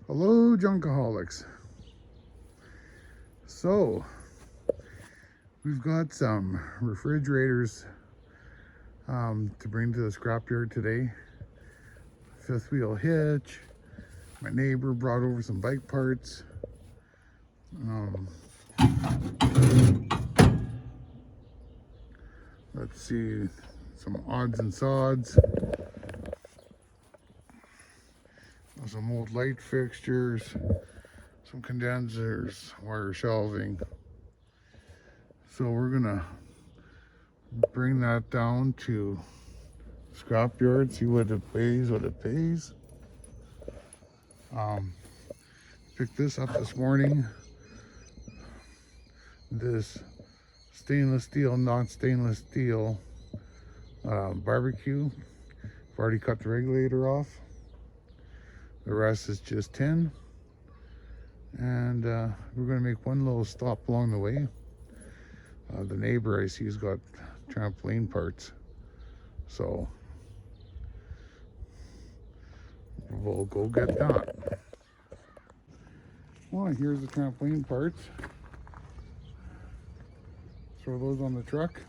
Hello, junkaholics. So, we've got some refrigerators to bring to the scrapyard today. Fifth wheel hitch. My neighbor brought over some bike parts. Let's see, some odds and sods. Some old light fixtures, some condensers, wire shelving. So we're gonna bring that down to scrapyard, see what it pays. Picked this up this morning. This stainless steel, not stainless steel barbecue. I've already cut the regulator off. The rest is just tin. And we're gonna make one little stop along the way. The neighbor I see has got trampoline parts. So we'll go get that. Well, here's the trampoline parts. Throw those on the truck.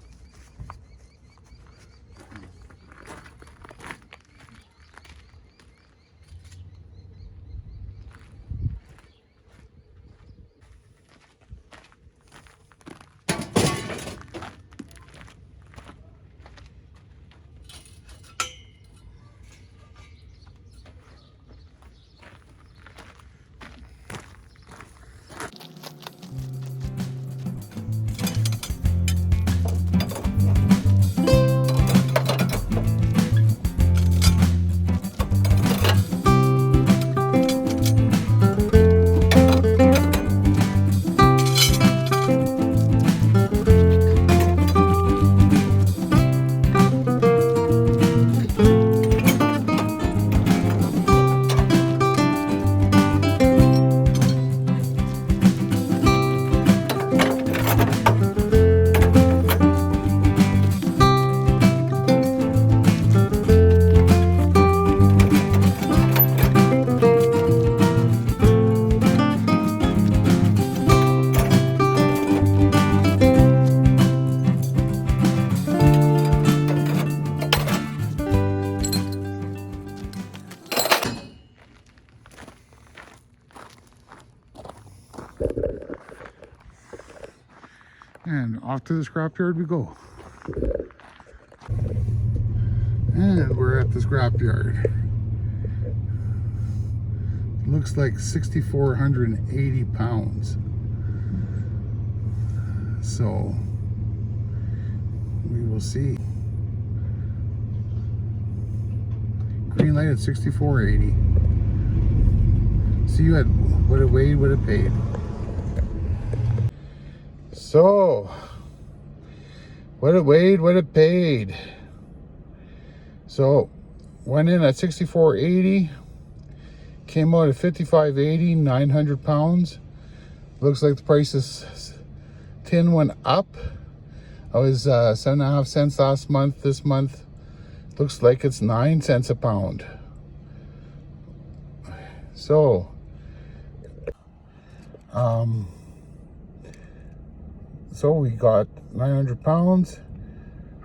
And off to the scrapyard we go. And we're at the scrapyard. Looks like 6,480 pounds. So we will see. Green light at 6,480. See what it weighed, what it paid. So, what it weighed, what it paid. So, went in at 64.80, came out at 55.80, 900 pounds. Looks like the price of tin went up. I was 7.5 cents last month. This month, looks like it's 9 cents a pound. So, so we got 900 pounds,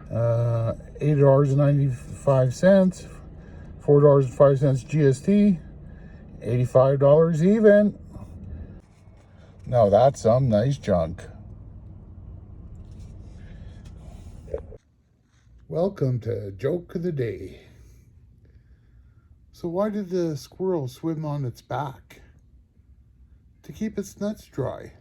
$8.95, $4.05 GST, $85 even. Now that's some nice junk. Welcome to Joke of the Day. So why did the squirrel swim on its back? To keep its nuts dry.